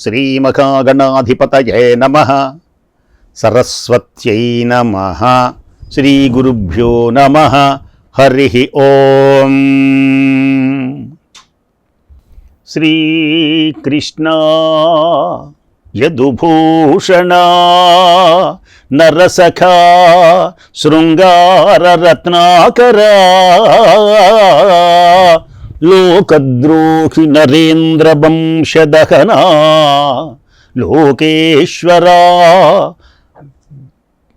శ్రీమహాగణాధిపతయే నమః. సరస్వత్యై నమః. శ్రీ గురుభ్యో నమః. హరి ఓం. శ్రీకృష్ణ యదుభూషణ నరసఖా శృంగారరత్నాకరా లోకద్రోహి నరేంద్ర వంశదహనా లోకేశ్వరా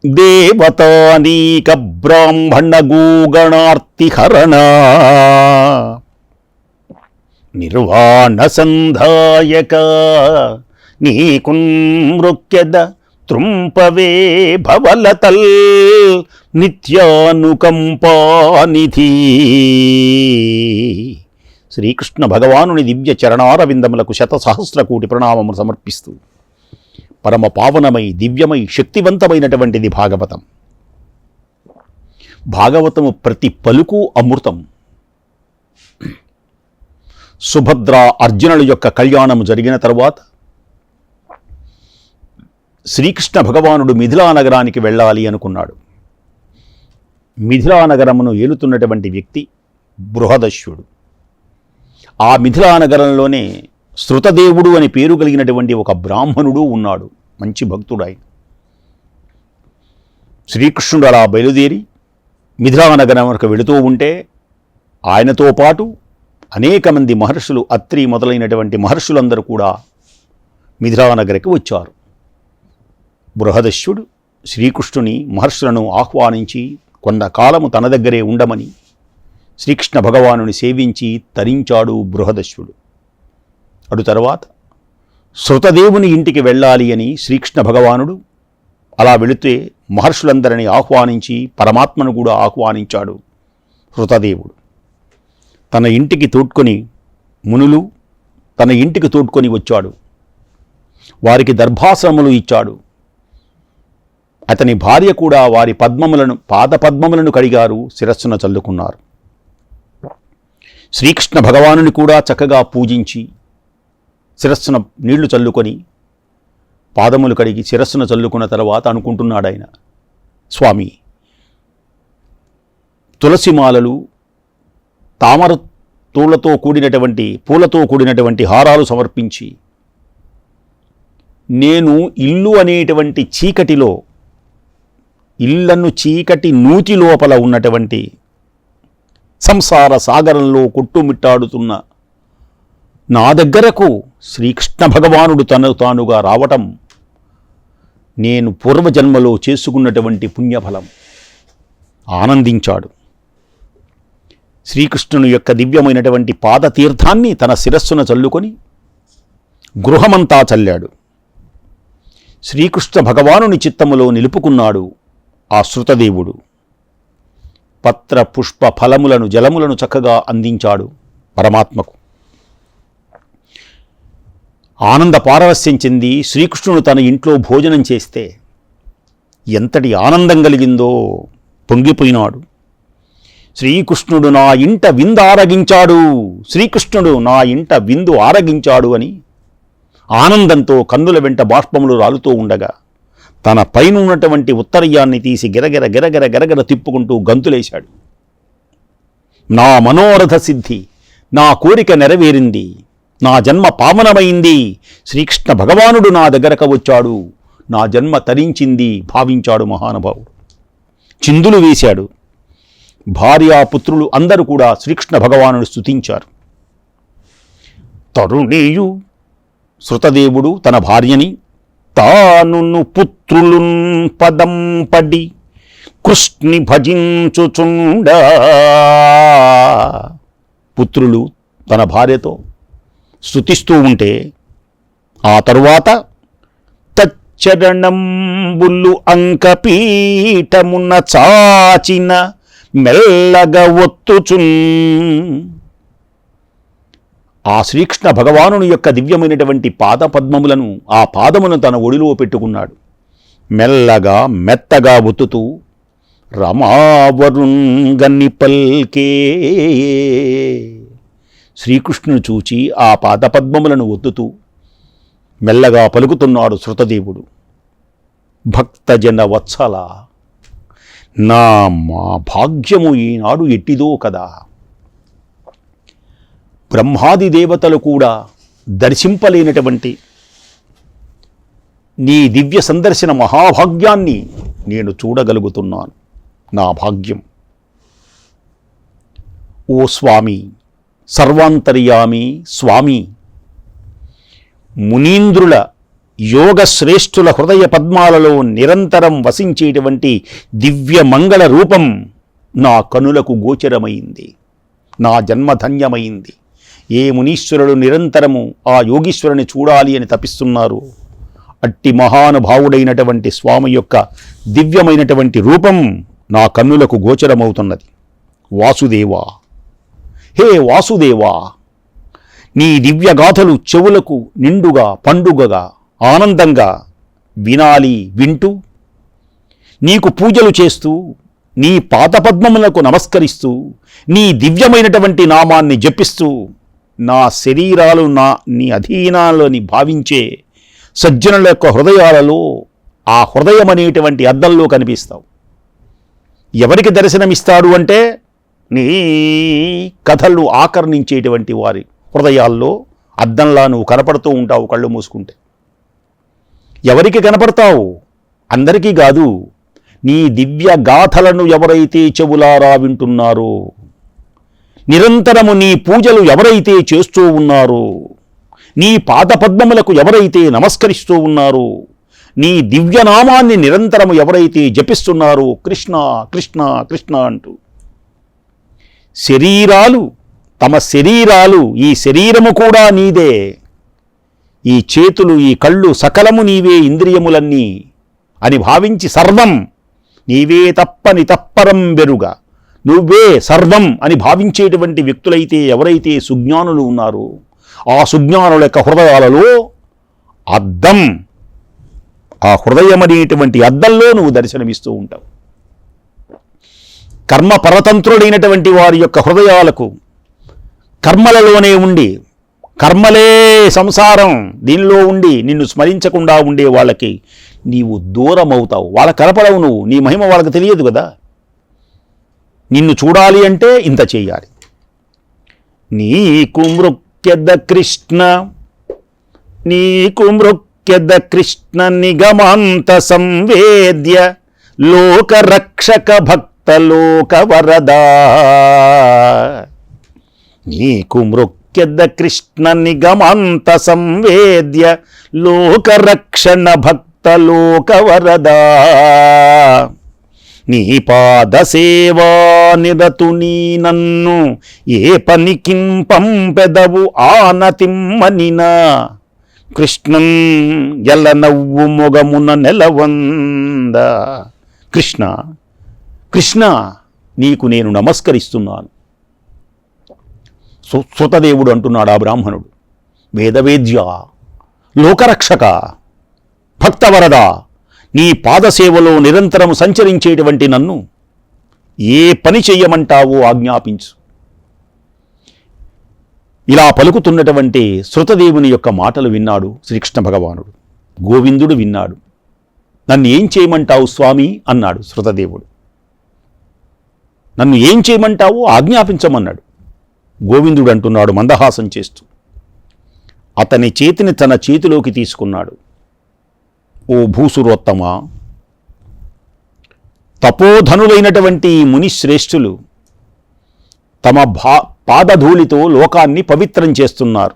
దేవతానీక బ్రాహ్మణ గోగణార్తిహరణ నిర్వాణ సంధాయక నీకున్మృక్యద త్రుంపవే భవలతల్ నిత్యానుకంపానిధి. శ్రీకృష్ణ భగవానుని దివ్య చరణారవిందములకు శతసహస్రకోటి ప్రణామములు సమర్పిస్తూ పరమ పావనమై దివ్యమై శక్తివంతమైనటువంటిది భాగవతం. భాగవతము ప్రతి పలుకు అమృతం. సుభద్ర అర్జునుల యొక్క కళ్యాణము జరిగిన తరువాత శ్రీకృష్ణ భగవానుడు మిథిలా నగరానికి వెళ్ళాలి అనుకున్నాడు. మిథిలా నగరమును ఏలుతున్నటువంటి వ్యక్తి బృహదశ్వుడు. ఆ మిథిలా నగరంలోనే శృతదేవుడు అని పేరు కలిగినటువంటి ఒక బ్రాహ్మణుడు ఉన్నాడు, మంచి భక్తుడాయి. శ్రీకృష్ణుడు అలా బయలుదేరి మిథిలా నగరంకు వెళుతూ ఉంటే ఆయనతో పాటు అనేక మంది మహర్షులు, అత్రి మొదలైనటువంటి మహర్షులందరూ కూడా మిథిలా నగరికి వచ్చారు. బృహదశ్యుడు శ్రీకృష్ణుని మహర్షులను ఆహ్వానించి కొంతకాలము తన దగ్గరే ఉండమని శ్రీకృష్ణ భగవానుని సేవించి తరించాడు బృహదశ్యుడు. అటు తర్వాత శృతదేవుని ఇంటికి వెళ్ళాలి అని శ్రీకృష్ణ భగవానుడు అలా వెళితే మహర్షులందరినీ ఆహ్వానించి పరమాత్మను కూడా ఆహ్వానించాడు. శృతదేవుడు తన ఇంటికి తోడ్కొని మునులు తన ఇంటికి తోడ్కొని వచ్చాడు. వారికి దర్భాసనములు ఇచ్చాడు. అతని భార్య కూడా వారి పాదపద్మములను కడిగారు, శిరస్సున చల్లుకున్నారు. శ్రీకృష్ణ భగవానుని కూడా చక్కగా పూజించి శిరస్సున నీళ్లు చల్లుకొని పాదములు కడిగి శిరస్సున చల్లుకున్న తర్వాత అనుకుంటున్నాడు ఆయన, స్వామి, తులసిమాలలు, తామర పూలతో కూడినటువంటి హారాలు సమర్పించి నేను ఇల్లు అనేటువంటి చీకటిలో, ఇళ్లను చీకటి నూతి లోపల ఉన్నటువంటి సంసార సాగరంలో కొట్టుమిట్టాడుతున్న నా దగ్గరకు శ్రీకృష్ణ భగవానుడు తానుగా రావటం నేను పూర్వజన్మలో చేసుకున్నటువంటి పుణ్యఫలం. ఆనందించాడు. శ్రీకృష్ణుని యొక్క దివ్యమైనటువంటి పాదతీర్థాన్ని తన శిరస్సున చల్లుకొని గృహమంతా చల్లాడు. శ్రీకృష్ణ భగవానుని చిత్తములో నిలుపుకున్నాడు ఆ శృతదేవుడు. పత్ర పుష్ప ఫలములను జలములను చక్కగా అందించాడు పరమాత్మకు. ఆనంద పారవస్యం చెంది శ్రీకృష్ణుడు తన ఇంట్లో భోజనం చేస్తే ఎంతటి ఆనందం కలిగిందో పొంగిపోయినాడు. శ్రీకృష్ణుడు నా ఇంట విందు ఆరగించాడు, శ్రీకృష్ణుడు నా ఇంట విందు ఆరగించాడు అని ఆనందంతో కన్నుల వెంట బాష్పములు రాలుతూ ఉండగా తన పైన ఉన్నటువంటి ఉత్తరయ్యాన్ని తీసి గిరగిర గిరగిర గిరగిర తిప్పుకుంటూ గంతులేశాడు. నా మనోరథ సిద్ధి, నా కోరిక నెరవేరింది, నా జన్మ పావనమైంది, శ్రీకృష్ణ భగవానుడు నా దగ్గరకు వచ్చాడు, నా జన్మ తరించింది భావించాడు మహానుభావుడు. చిందులు వేశాడు. భార్యాపుత్రులు అందరూ కూడా శ్రీకృష్ణ భగవానుడు స్తుతించారు. తరుణీయు శృతదేవుడు తన భార్యని తానును పుత్రులున్ పదం పడి కృష్ణి భజించుచుండా, పుత్రులు తన భార్యతో స్తుతిస్తూ ఉంటే ఆ తరువాత తచ్చరణంబులు అంకపీఠమున చాచిన మెల్లగా ఒత్తుచున్, ఆ శ్రీకృష్ణ భగవానుని యొక్క దివ్యమైనటువంటి పాదపద్మములను, ఆ పాదమును తన ఒడిలో పెట్టుకున్నాడు. మెల్లగా మెత్తగా ఒత్తుతూ రమావరుంగని పల్కే, శ్రీకృష్ణుని చూచి ఆ పాదపద్మములను ఒత్తుతూ మెల్లగా పలుకుతున్నాడు శృతదేవుడు. భక్తజన వత్సల, నా మా భాగ్యము ఈనాడు ఎట్టిదో కదా. బ్రహ్మాది దేవతలు కూడా దర్శింపలేనటువంటి నీ దివ్య సందర్శన మహాభాగ్యాన్ని నేను చూడగలుగుతున్నాను. నా భాగ్యం. ఓ స్వామి, సర్వాంతర్యామి స్వామి, మునీంద్రుల యోగశ్రేష్ఠుల హృదయ పద్మాలలో నిరంతరం వసించేటువంటి దివ్య మంగళ రూపం నా కనులకు గోచరమైంది. నా జన్మధన్యమైంది. ఏ మునీశ్వరులు నిరంతరము ఆ యోగీశ్వరుని చూడాలి అని తపిస్తున్నారు, అట్టి మహానుభావుడైనటువంటి స్వామి యొక్క దివ్యమైనటువంటి రూపం నా కన్నులకు గోచరమవుతున్నది. వాసుదేవా, హే వాసుదేవా, నీ దివ్యగాథలు చెవులకు నిండుగా పండుగగా ఆనందంగా వినాలి. వింటూ నీకు పూజలు చేస్తూ నీ పాదపద్మములకు నమస్కరిస్తూ నీ దివ్యమైనటువంటి నామాన్ని జపిస్తూ నా శరీరాలు నీ అధీనాలని భావించే సజ్జనుల యొక్క హృదయాలలో ఆ హృదయం అనేటువంటి అద్దంలో కనిపిస్తావు. ఎవరికి దర్శనమిస్తాడు అంటే నీ కథలు ఆకర్ణించేటువంటి వారి హృదయాల్లో అద్దంలా నువ్వు కనపడుతూ ఉంటావు కళ్ళు మూసుకుంటే. ఎవరికి కనపడతావు? అందరికీ కాదు. నీ దివ్య గాథలను ఎవరైతే చెవులారా వింటున్నారో, నిరంతరము నీ పూజలు ఎవరైతే చేస్తూ ఉన్నారో, నీ పాదపద్మములకు ఎవరైతే నమస్కరిస్తూ ఉన్నారో, నీ దివ్యనామాన్ని నిరంతరము ఎవరైతే జపిస్తున్నారో, కృష్ణ కృష్ణ కృష్ణ అంటూ, శరీరాలు తమ శరీరాలు, ఈ శరీరము కూడా నీదే, ఈ చేతులు ఈ కళ్ళు సకలము నీవే, ఇంద్రియములన్నీ అని భావించి సర్వం నీవే తప్పని తప్పరం వెరుగా, నువ్వే సర్వం అని భావించేటువంటి వ్యక్తులైతే ఎవరైతే సుజ్ఞానులు ఉన్నారో, ఆ సుజ్ఞానుల యొక్క హృదయాలలో అద్దం, ఆ హృదయం అనేటువంటి అద్దంలో నువ్వు దర్శనమిస్తూ ఉంటావు. కర్మ పరతంత్రుడైనటువంటి వారి యొక్క హృదయాలకు కర్మలలోనే ఉండి, కర్మలే సంసారం, దీనిలో ఉండి నిన్ను స్మరించకుండా ఉండే వాళ్ళకి నీవు దూరం అవుతావు. వాళ్ళ కనపడవు నువ్వు, నీ మహిమ వాళ్ళకి తెలియదు కదా. నిన్ను చూడాలి అంటే ఇంత చేయాలి. నీకు మృక్యద కృష్ణ, నీకు మృక్యద కృష్ణ నిగమాంత సంవేద్య లోకరక్షక భక్త లోక వరదా. నీకు మృక్యద కృష్ణ నిగమాంత సంవేద్య లోకరక్షణ భక్త లోక వరదా. నీ పాద సేవా నిరతు నీ నన్ను ఏ పనికిం పంపెదవు ఆనతిమ్మనినా. కృష్ణన్ ఎల్ల నవ్వు మొగమున నెలవంద. కృష్ణ కృష్ణ, నీకు నేను నమస్కరిస్తున్నాను. శృతదేవుడు అంటున్నాడు ఆ బ్రాహ్మణుడు. వేదవేద్య, లోకరక్షక, భక్తవరద, నీ పాదసేవలో నిరంతరం సంచరించేటువంటి నన్ను ఏ పని చెయ్యమంటావో ఆజ్ఞాపించు. ఇలా పలుకుతున్నటువంటి శృతదేవుని యొక్క మాటలు విన్నాడు శ్రీకృష్ణ భగవానుడు. గోవిందుడు విన్నాడు. నన్ను ఏం చేయమంటావు స్వామి అన్నాడు శృతదేవుడు. నన్ను ఏం చేయమంటావో ఆజ్ఞాపించమన్నాడు. గోవిందుడు అంటున్నాడు మందహాసం చేస్తూ. అతని చేతిని తన చేతిలోకి తీసుకున్నాడు. ఓ భూసురోత్తమ, తపోధనులైనటువంటి మునిశ్రేష్ఠులు తమ పాదధూళితో లోకాన్ని పవిత్రం చేస్తున్నారు.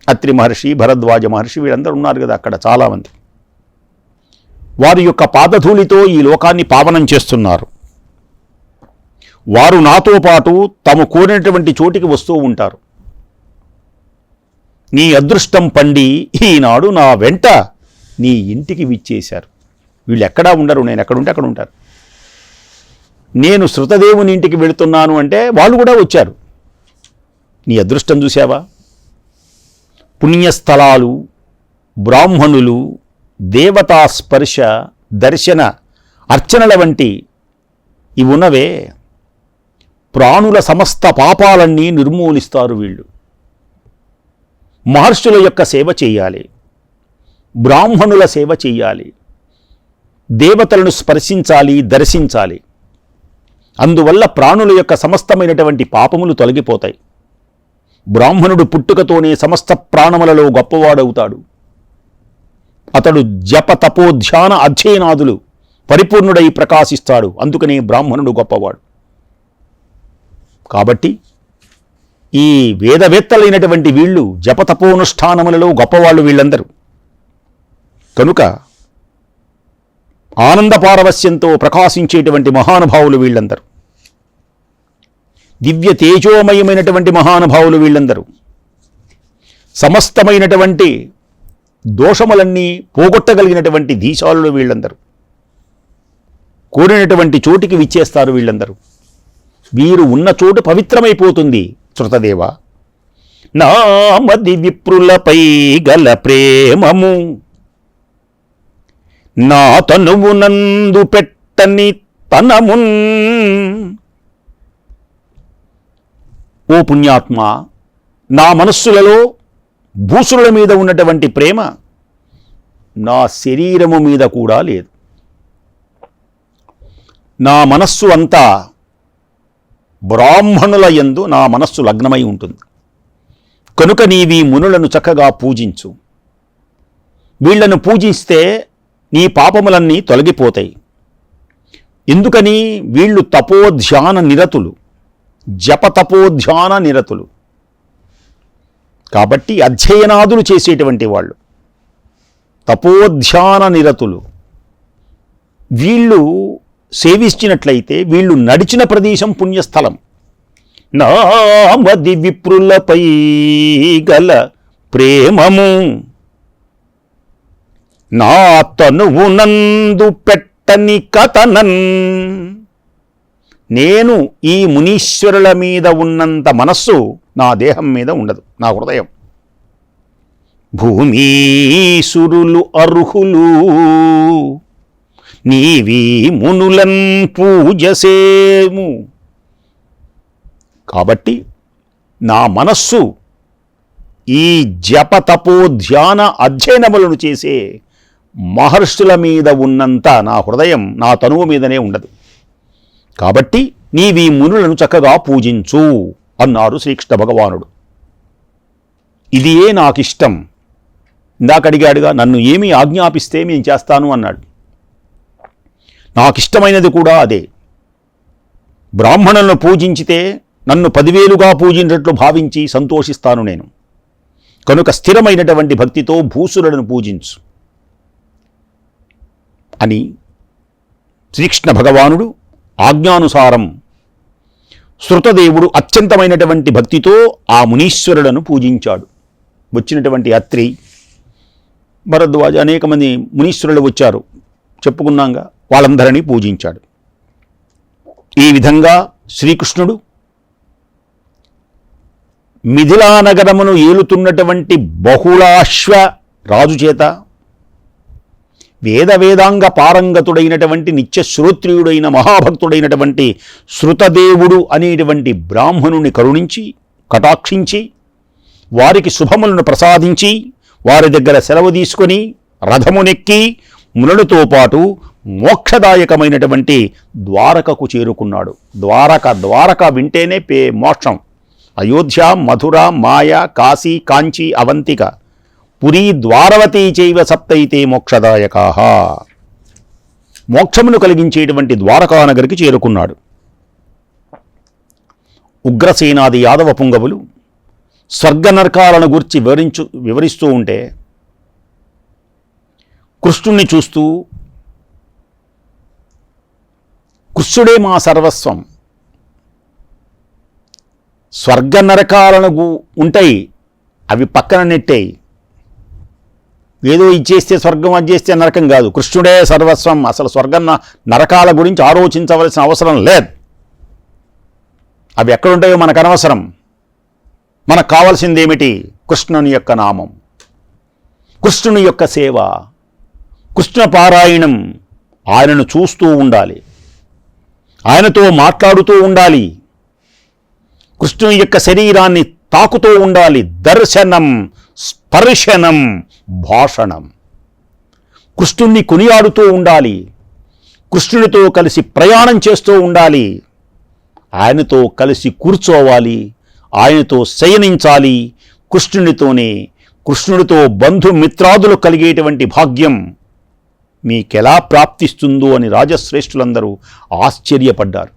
అత్రి మహర్షి, భరద్వాజ మహర్షి, వీళ్ళందరూ ఉన్నారు కదా అక్కడ చాలామంది. వారి యొక్క పాదధూళితో ఈ లోకాన్ని పావనం చేస్తున్నారు. వారు నాతో పాటు తాము కోరినటువంటి చోటికి వస్తూ ఉంటారు. నీ అదృష్టం పండి ఈనాడు నా వెంట నీ ఇంటికి విచ్చేశారు. వీళ్ళు ఎక్కడా ఉండరు, నేను ఎక్కడుంటే అక్కడ ఉంటారు. నేను శృతదేవుని ఇంటికి వెళుతున్నాను అంటే వాళ్ళు కూడా వచ్చారు. నీ అదృష్టం చూసావా? పుణ్యస్థలాలు, బ్రాహ్మణులు, దేవతా స్పర్శ, దర్శన, అర్చనల వంటి ఇవి ఉన్నవే, ప్రాణుల సమస్త పాపాలన్నీ నిర్మూలిస్తారు వీళ్ళు. మహర్షుల యొక్క సేవ చేయాలి, బ్రాహ్మణుల సేవ చెయ్యాలి, దేవతలను స్పర్శించాలి, దర్శించాలి. అందువల్ల ప్రాణుల యొక్క సమస్తమైనటువంటి పాపములు తొలగిపోతాయి. బ్రాహ్మణుడు పుట్టుకతోనే సమస్త ప్రాణములలో గొప్పవాడవుతాడు. అతడు జప తపోధ్యాన అధ్యయనాదులు పరిపూర్ణుడై ప్రకాశిస్తాడు. అందుకనే బ్రాహ్మణుడు గొప్పవాడు. కాబట్టి ఈ వేదవేత్తలైనటువంటి వీళ్ళు జపతపోనుష్ఠానములలో గొప్పవాళ్ళు వీళ్ళందరూ. కనుక ఆనంద పారవస్యంతో ప్రకాశించేటువంటి మహానుభావులు వీళ్ళందరూ. దివ్య తేజోమయమైనటువంటి మహానుభావులు వీళ్ళందరూ. సమస్తమైనటువంటి దోషములన్నీ పోగొట్టగలిగినటువంటి ధీశాలులు వీళ్ళందరూ. కోరినటువంటి చోటికి విచ్చేస్తారు వీళ్ళందరూ. వీరు ఉన్న చోటు పవిత్రమైపోతుంది. శృతదేవ, నామది విప్రులపై గల ప్రేమము నా తనువునందు పెట్టని తనమున్. ఓ పుణ్యాత్మ, నా మనస్సులలో భూసురుల మీద ఉన్నటువంటి ప్రేమ నా శరీరము మీద కూడా లేదు. నా మనస్సు అంతా బ్రాహ్మణుల యందు నా మనస్సు లగ్నమై ఉంటుంది. కనుక నీవీ మునులను చక్కగా పూజించు. వీళ్లను పూజిస్తే నీ పాపములన్నీ తొలగిపోతాయి. ఎందుకని? వీళ్ళు తపోధ్యాన నిరతులు, జపతపోధ్యాన నిరతులు. కాబట్టి అధ్యయనాదులు చేసేటువంటి వాళ్ళు తపోధ్యాన నిరతులు. వీళ్ళు సేవించినట్లయితే వీళ్ళు నడిచిన ప్రదేశం పుణ్యస్థలం. నామది విప్రులపై గల ప్రేమము నా తనువునందు పెట్టని కథనన్. నేను ఈ మునీశ్వరుల మీద ఉన్నంత మనస్సు నా దేహం మీద ఉండదు, నా హృదయం. భూమీసురులు అర్హులు నీవీ మునులన్ పూజసేము. కాబట్టి నా మనస్సు ఈ జపతపోధ్యాన అధ్యయనములను చేసే మహర్షుల మీద ఉన్నంత నా హృదయం నా తనువు మీదనే ఉండదు. కాబట్టి నీవీ మునులను చక్కగా పూజించు అన్నారు శ్రీకృష్ణ భగవానుడు. ఇదియే నాకిష్టం. ఇందాక అడిగాడుగా, నన్ను ఏమి ఆజ్ఞాపిస్తే నేను చేస్తాను అన్నాడు. నాకిష్టమైనది కూడా అదే. బ్రాహ్మణులను పూజించితే నన్ను 10,000గా పూజించినట్లు భావించి సంతోషిస్తాను నేను. కనుక స్థిరమైనటువంటి భక్తితో భూసురులను పూజించు అని శ్రీకృష్ణ భగవానుడు ఆజ్ఞానుసారం శృతదేవుడు అత్యంతమైనటువంటి భక్తితో ఆ మునీశ్వరులను పూజించాడు. వచ్చినటువంటి అత్రి, భరద్వాజ, అనేక మంది మునీశ్వరులు వచ్చారు, చెప్పుకున్నాంగా. వాళ్ళందరినీ పూజించాడు. ఈ విధంగా శ్రీకృష్ణుడు మిథిలా నగరమును ఏలుతున్నటువంటి బహుళాశ్వ రాజు చేత వేదాంగ పారంగతుడైనటువంటి నిత్యశ్రోత్రియుడైన మహాభక్తుడైనటువంటి శృతదేవుడు అనేటువంటి బ్రాహ్మణుని కరుణించి కటాక్షించి వారికి శుభములను ప్రసాదించి వారి దగ్గర సెలవు తీసుకొని రథమునెక్కి మునులతో పాటు మోక్షదాయకమైనటువంటి ద్వారకకు చేరుకున్నాడు. ద్వారక వింటేనే మోక్షం. అయోధ్య, మధుర, మాయ, కాశీ, కాంచీ, అవంతిక, పురీ, ద్వారవతీ చైవ సప్తైతే మోక్షదాయకాః. మోక్షమును కలిగించేటువంటి ద్వారకానగరికి చేరుకున్నాడు. ఉగ్రసేనాది యాదవ పుంగవులు స్వర్గ నరకాలను గూర్చి వివరిస్తూ ఉంటే కృష్ణుణ్ణి చూస్తూ, కృష్ణుడే మా సర్వస్వం, స్వర్గ నరకాలను ఉంటాయి, అవి పక్కన నెట్టాయి, ఏదో ఇచ్చేస్తే స్వర్గం, అది చేస్తే నరకం కాదు, కృష్ణుడే సర్వస్వం, అసలు స్వర్గం నరకాల గురించి ఆలోచించవలసిన అవసరం లేదు, అవి ఎక్కడుంటాయో మనకు అనవసరం, మనకు కావాల్సింది ఏమిటి? కృష్ణుని యొక్క నామం, కృష్ణుని యొక్క సేవ, కృష్ణ పారాయణం. ఆయనను చూస్తూ ఉండాలి, ఆయనతో మాట్లాడుతూ ఉండాలి, కృష్ణుని యొక్క శరీరాన్ని తాకుతూ ఉండాలి. దర్శనం, స్పర్శనం, భాషణం. కృష్ణుణ్ణి కొనియాడుతూ ఉండాలి, కృష్ణునితో కలిసి ప్రయాణం చేస్తూ ఉండాలి, ఆయనతో కలిసి కూర్చోవాలి, ఆయనతో శయనించాలి. కృష్ణుడితో బంధుమిత్రాదులు కలిగేటువంటి భాగ్యం మీకెలా ప్రాప్తిస్తుందో అని రాజశ్రేష్ఠులందరూ ఆశ్చర్యపడ్డారు.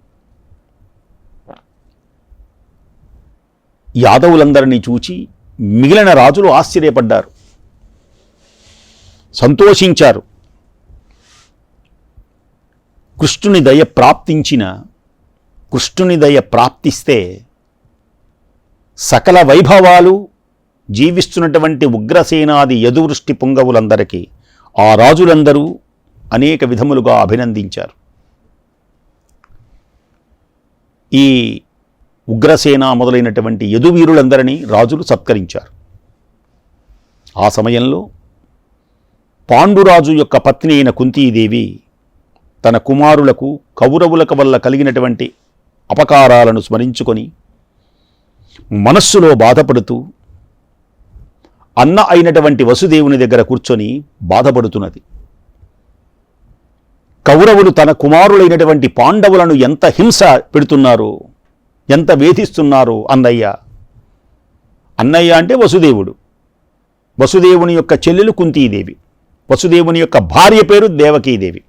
యాదవులందరినీ చూచి మిగిలిన రాజులు ఆశ్చర్యపడ్డారు, సంతోషించారు. కృష్ణుని దయ ప్రాప్తిస్తే సకల వైభవాలు జీవిస్తున్నటువంటి ఉగ్రసేనాది యదువృష్టి పుంగవులందరికీ ఆ రాజులందరూ అనేక విధములుగా అభినందించారు. ఈ ఉగ్రసేన మొదలైనటువంటి యదువీరులందరినీ రాజులు సత్కరించారు. ఆ సమయంలో పాండురాజు యొక్క పత్ని అయిన కుంతీదేవి తన కుమారులకు కౌరవులకు వల్ల కలిగినటువంటి అపకారాలను స్మరించుకొని మనస్సులో బాధపడుతూ అన్న అయినటువంటి వసుదేవుని దగ్గర కూర్చొని బాధపడుతున్నది. కౌరవులు తన కుమారులైనటువంటి పాండవులను ఎంత హింస పెడుతున్నారో, ఎంత వేధిస్తున్నారో అన్నయ్య అంటే వసుదేవుడు, వసుదేవుని యొక్క చెల్లెలు కుంతీదేవి, వసుదేవుని యొక్క భార్య పేరు దేవకీదేవి.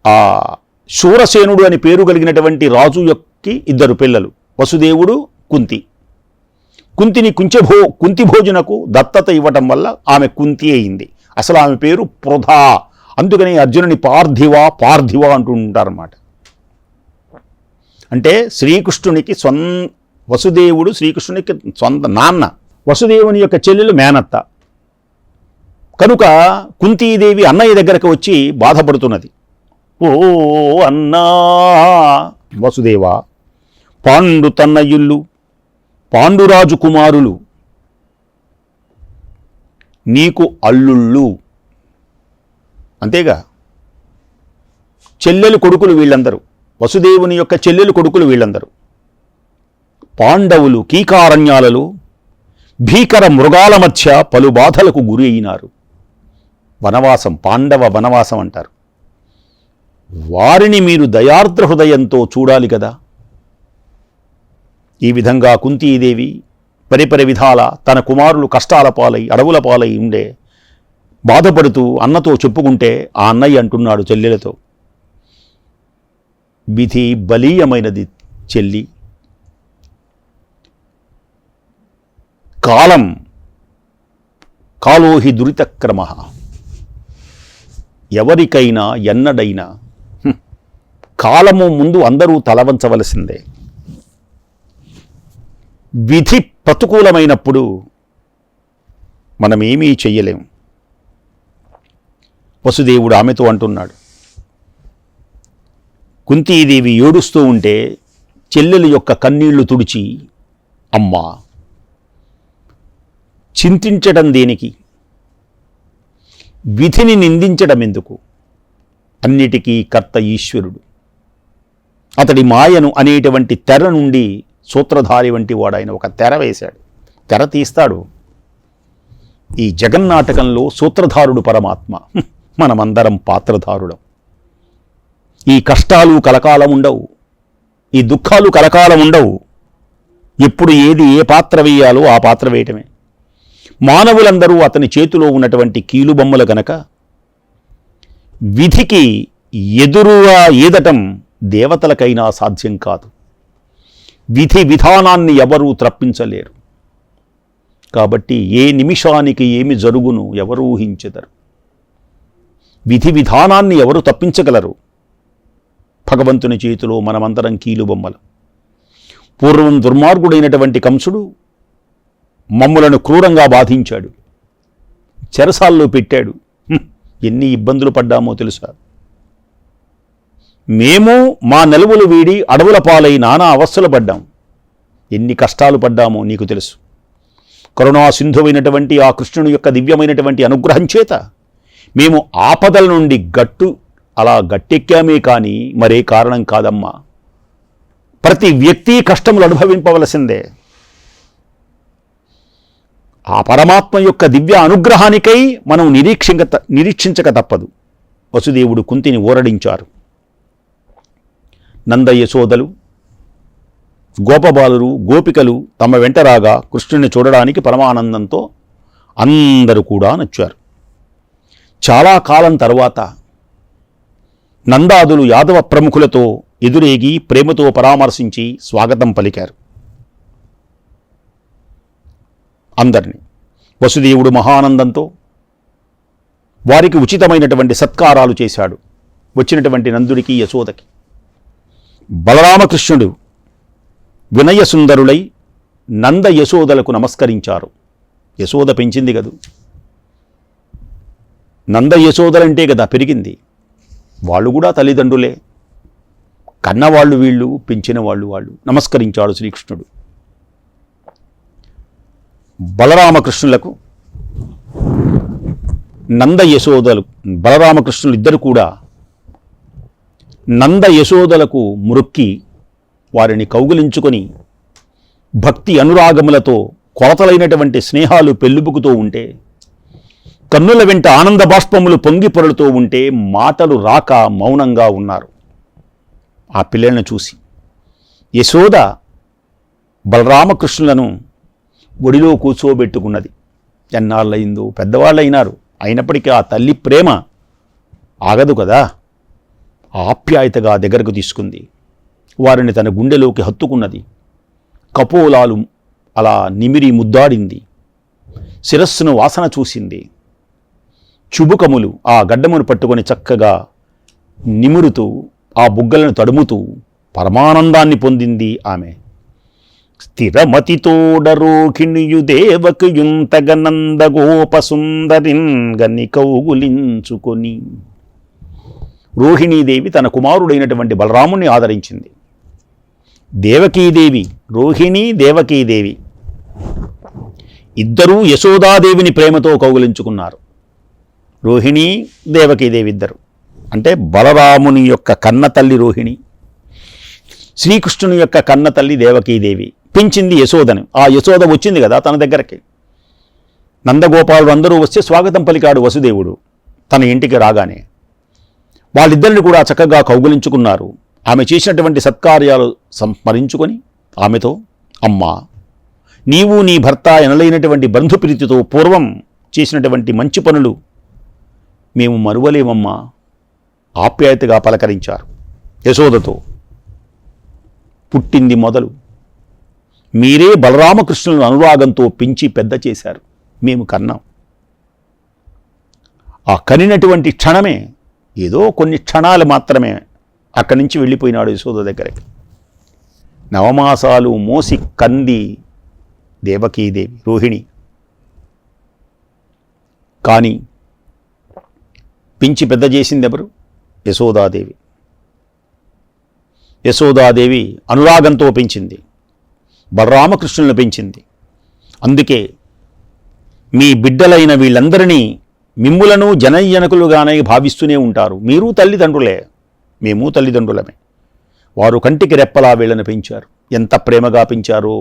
ఆ శూరసేనుడు అని పేరు కలిగినటువంటి రాజు యొక్క ఇద్దరు పిల్లలు, వసుదేవుడు, కుంతిని కుంతి భోజనకు దత్తత ఇవ్వటం వల్ల ఆమె కుంతి అయింది. అసలు ఆమె పేరు పృథా. అందుకని అర్జునుని పార్థివ అంటూ ఉంటారన్నమాట. అంటే వసుదేవుడు శ్రీకృష్ణునికి సొంత నాన్న, వసుదేవుని యొక్క చెల్లెలు మేనత్త. కనుక కుంతీదేవి అన్నయ్య దగ్గరకు వచ్చి బాధపడుతున్నది. ఓ అన్నా వసుదేవా, పాండు తన్నయుళ్ళు, పాండురాజు కుమారులు నీకు అల్లుళ్ళు, అంతేగా చెల్లెలు కొడుకులు వీళ్ళందరూ, వసుదేవుని యొక్క చెల్లెలు కొడుకులు వీళ్ళందరూ. పాండవులు కీకారణ్యాలలో భీకర మృగాల మధ్య పలు బాధలకు గురి అయినారు. వనవాసం, పాండవ వనవాసం అంటారు. వారిని మీరు దయార్ద్ర హృదయంతో చూడాలి కదా. ఈ విధంగా కుంతీదేవి పరిపరి విధాల తన కుమారులు కష్టాల పాలై అడవుల పాలై ఉండే బాధపడుతూ అన్నతో చెప్పుకుంటే ఆ అన్నయ్య అంటున్నాడు చెల్లెలతో, విధి బలీయమైనది చెల్లి, కాలోహి దురితక్రమ, ఎవరికైనా ఎన్నడైనా కాలము ముందు అందరూ తలవంచవలసిందే. విధి ప్రతికూలమైనప్పుడు మనమేమీ చెయ్యలేం. వసుదేవుడు ఆమెతో అంటున్నాడు. కుంతీదేవి ఏడుస్తూ ఉంటే చెల్లెలు యొక్క కన్నీళ్లు తుడిచి, అమ్మా చింతించడం దేనికి, విధిని నిందించడం ఎందుకు, అన్నిటికీ కర్త ఈశ్వరుడు. అతడి మాయను అనేటువంటి తెర నుండి సూత్రధారి వంటి వాడైన ఒక తెర వేశాడు, తెర తీస్తాడు. ఈ జగన్నాటకంలో సూత్రధారుడు పరమాత్మ, మనమందరం పాత్రధారుడం. ఈ కష్టాలు కలకాలం ఉండవు, ఈ దుఃఖాలు కలకాలం ఉండవు. ఎప్పుడు ఏది ఏ పాత్ర వేయాలో ఆ పాత్ర వేయటమే. మానవులందరూ అతని చేతిలో ఉన్నటువంటి కీలుబొమ్మలు గనక విధికి ఎదురుగా ఈదటం దేవతలకైనా సాధ్యం కాదు. విధి విధానాన్ని ఎవరూ త్రప్పించలేరు. కాబట్టి ఏ నిమిషానికి ఏమి జరుగును ఎవరు ఊహించెదరు. విధి విధానాన్ని ఎవరు తప్పించగలరు? భగవంతుని చేతిలో మనమందరం కీలుబొమ్మలు. పూర్వం దుర్మార్గుడైనటువంటి కంసుడు మమ్ములను క్రూరంగా బాధించాడు, చెరసాల్లో పెట్టాడు. ఎన్ని ఇబ్బందులు పడ్డామో తెలుసా? మేము మా నెలవులు వీడి అడవుల పాలై నానా అవస్థలు పడ్డాం. ఎన్ని కష్టాలు పడ్డామో నీకు తెలుసు. కరుణా సింధువైనటువంటి ఆ కృష్ణుని యొక్క దివ్యమైనటువంటి అనుగ్రహం చేత మేము ఆపదల నుండి అలా గట్టెక్కామే కానీ మరే కారణం కాదమ్మా. ప్రతి వ్యక్తి కష్టములు అనుభవింపవలసిందే. ఆ పరమాత్మ యొక్క దివ్య అనుగ్రహానికై మనం నిరీక్షించక తప్పదు. వసుదేవుడు కుంతిని ఊరడించారు. నంద యశోదలు, గోపబాలురు, గోపికలు తమ వెంట రాగా కృష్ణుని చూడడానికి పరమానందంతో అందరూ కూడా నచ్చారు. చాలా కాలం తరువాత నందాదులు యాదవ ప్రముఖులతో ఎదురేగి ప్రేమతో పరామర్శించి స్వాగతం పలికారు అందరినీ. వసుదేవుడు మహానందంతో వారికి ఉచితమైనటువంటి సత్కారాలు చేశాడు. వచ్చినటువంటి నందుడికి, యశోదకి. బలరామకృష్ణుడు వినయసుందరులై నంద యశోదలకు నమస్కరించారు. యశోద పెంచింది కదూ, నంద యశోదలంటే కదా పెరిగింది. వాళ్ళు కూడా తల్లిదండ్రులే, కన్నవాళ్ళు వీళ్ళు, పెంచిన వాళ్ళు వాళ్ళు. నమస్కరించాడు శ్రీకృష్ణుడు. బలరామకృష్ణులకు నంద యశోదలు, బలరామకృష్ణులు ఇద్దరు కూడా నంద యశోదలకు మ్రొక్కి వారిని కౌగిలించుకొని భక్తి అనురాగములతో కొరతలైనటువంటి స్నేహాలు పెళ్ళుబుకుతూ ఉంటే, కన్నుల వెంట ఆనంద బాష్పములు పొంగి పొరలుతూ ఉంటే మాటలు రాక మౌనంగా ఉన్నారు. ఆ పిల్లలను చూసి యశోద బలరామకృష్ణులను ఒడిలో కూర్చోబెట్టుకున్నది. ఎన్నాళ్ళయిందో, పెద్దవాళ్ళైనారు. అయినప్పటికీ ఆ తల్లి ప్రేమ ఆగదు కదా. ఆప్యాయతగా దగ్గరకు తీసుకుంది. వారిని తన గుండెలోకి హత్తుకున్నది. కపోలాలు అలా నిమిరి ముద్దాడింది. శిరస్సును వాసన చూసింది. చుబుకములు ఆ గడ్డమును పట్టుకొని చక్కగా నిమురుతూ, ఆ బుగ్గలను తడుముతూ పరమానందాన్ని పొందింది ఆమె. స్థిరమతితోడరోహిణియు దేవకియుంతగనంద గోపసుందరిన్ గని కౌగులించుకొని. రోహిణీదేవి తన కుమారుడైనటువంటి బలరాముని ఆదరించింది. దేవకీదేవి, రోహిణి దేవకీదేవి ఇద్దరూ యశోదాదేవిని ప్రేమతో కౌగులించుకున్నారు. రోహిణి, దేవకీదేవి ఇద్దరు. అంటే బలరాముని యొక్క కన్న తల్లి రోహిణి, శ్రీకృష్ణుని యొక్క కన్న తల్లి దేవకీదేవి. పెంచింది యశోదను. ఆ యశోద వచ్చింది కదా తన దగ్గరికి. నందగోపాలు అందరూ వస్తే స్వాగతం పలికాడు వసుదేవుడు తన ఇంటికి రాగానే. వాళ్ళిద్దరిని కూడా చక్కగా కౌగులించుకున్నారు. ఆమె చేసినటువంటి సత్కార్యాలు స్మరించుకొని ఆమెతో, అమ్మా, నీవు నీ భర్త ఎనలైనటువంటి బంధుప్రీతితో పూర్వం చేసినటువంటి మంచి పనులు మేము మరువలేమమ్మా, ఆప్యాయతగా పలకరించారు. యశోదతో, పుట్టింది మొదలు మీరే బలరామకృష్ణులను అనురాగంతో పెంచి పెద్ద చేశారు. మేము కన్నాం. ఆ కనినటువంటి క్షణమే, ఏదో కొన్ని క్షణాలు మాత్రమే అక్కడి నుంచి వెళ్ళిపోయినాడు యశోద దగ్గరికి. నవమాసాలు మోసి కంది దేవకీదేవి, రోహిణి. కానీ పెంచి పెద్ద చేసింది ఎవరు? యశోదాదేవి. యశోదాదేవి అనురాగంతో పెంచింది, బలరామకృష్ణులను పెంచింది. అందుకే మీ బిడ్డలైన వీళ్ళందరినీ మిమ్ములను జనజనకులుగానే భావిస్తూనే ఉంటారు. మీరు తల్లిదండ్రులే, మేము తల్లిదండ్రులమే. వారు కంటికి రెప్పలా వీళ్ళని పెంచారు. ఎంత ప్రేమగా పెంచారో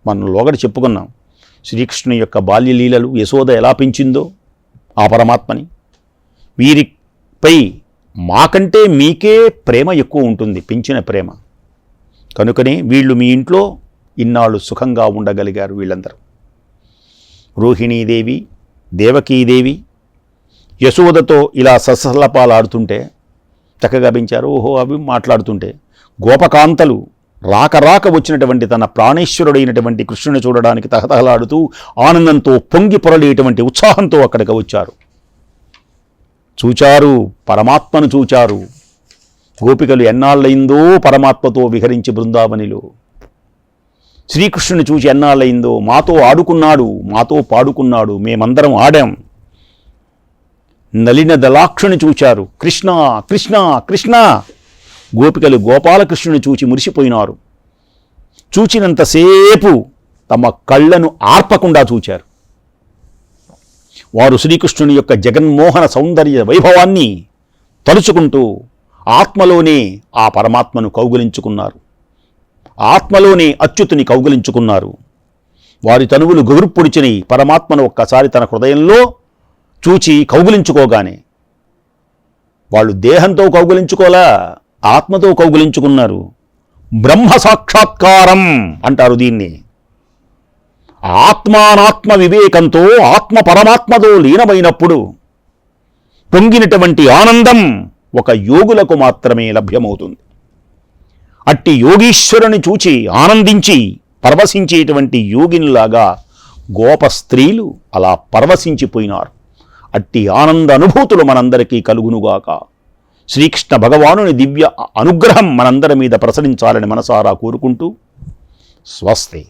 మనం లోగడ చెప్పుకున్నాం. శ్రీకృష్ణుని యొక్క బాల్యలీలలు యశోద ఎలా పెంచిందో ఆ పరమాత్మని. వీరిపై మాకంటే మీకే ప్రేమ ఎక్కువ ఉంటుంది, పెంచిన ప్రేమ. కనుకనే వీళ్ళు మీ ఇంట్లో ఇన్నాళ్ళు సుఖంగా ఉండగలిగారు వీళ్ళందరూ. రోహిణీదేవి, దేవకీదేవి యశోదతో ఇలా ససలపాలాడుతుంటే చక్కగా పెంచారు. ఓహో అవి మాట్లాడుతుంటే గోపకాంతలు రాక వచ్చినటువంటి తన ప్రాణేశ్వరుడైనటువంటి కృష్ణుని చూడడానికి తహతహలాడుతూ ఆనందంతో పొంగి పొరలేటువంటి ఉత్సాహంతో అక్కడికి వచ్చారు. చూచారు, పరమాత్మను చూచారు. గోపికలు ఎన్నాళ్ళయిందో పరమాత్మతో విహరించి బృందావనిలో. శ్రీకృష్ణుని చూచి ఎన్నాళ్ళయిందో, మాతో ఆడుకున్నాడు, మాతో పాడుకున్నాడు, మేమందరం ఆడాం. నలిన దళాక్షుని చూచారు. కృష్ణ కృష్ణ కృష్ణ. గోపికలు గోపాలకృష్ణుని చూచి మురిసిపోయినారు. చూచినంతసేపు తమ కళ్ళను ఆర్పకుండా చూచారు. వారు శ్రీకృష్ణుని యొక్క జగన్మోహన సౌందర్య వైభవాన్ని తలుచుకుంటూ ఆత్మలోనే ఆ పరమాత్మను కౌగిలించుకున్నారు. ఆత్మలోనే అచ్యుతుని కౌగిలించుకున్నారు. వారి తనువులు గగుర్పొడిచిని పరమాత్మను ఒక్కసారి తన హృదయంలో చూచి కౌగులించుకోగానే వాళ్ళు దేహంతో కౌగులించుకోలా, ఆత్మతో కౌగులించుకున్నారు. బ్రహ్మ సాక్షాత్కారం అంటారు దీన్ని. ఆత్మానాత్మ వివేకంతో ఆత్మ పరమాత్మతో లీనమైనప్పుడు పొంగినటువంటి ఆనందం ఒక యోగులకు మాత్రమే లభ్యమవుతుంది. అట్టి యోగీశ్వరుని చూచి ఆనందించి పరవశించేటువంటి యోగినిలాగా గోప స్త్రీలు అలా పరవశించిపోయినారు. అట్టి ఆనంద అనుభూతులు మనందరికీ కలుగునుగాక. శ్రీకృష్ణ భగవానుని దివ్య అనుగ్రహం మనందరి మీద ప్రసరించాలని మనసారా కోరుకుంటూ స్వస్తి.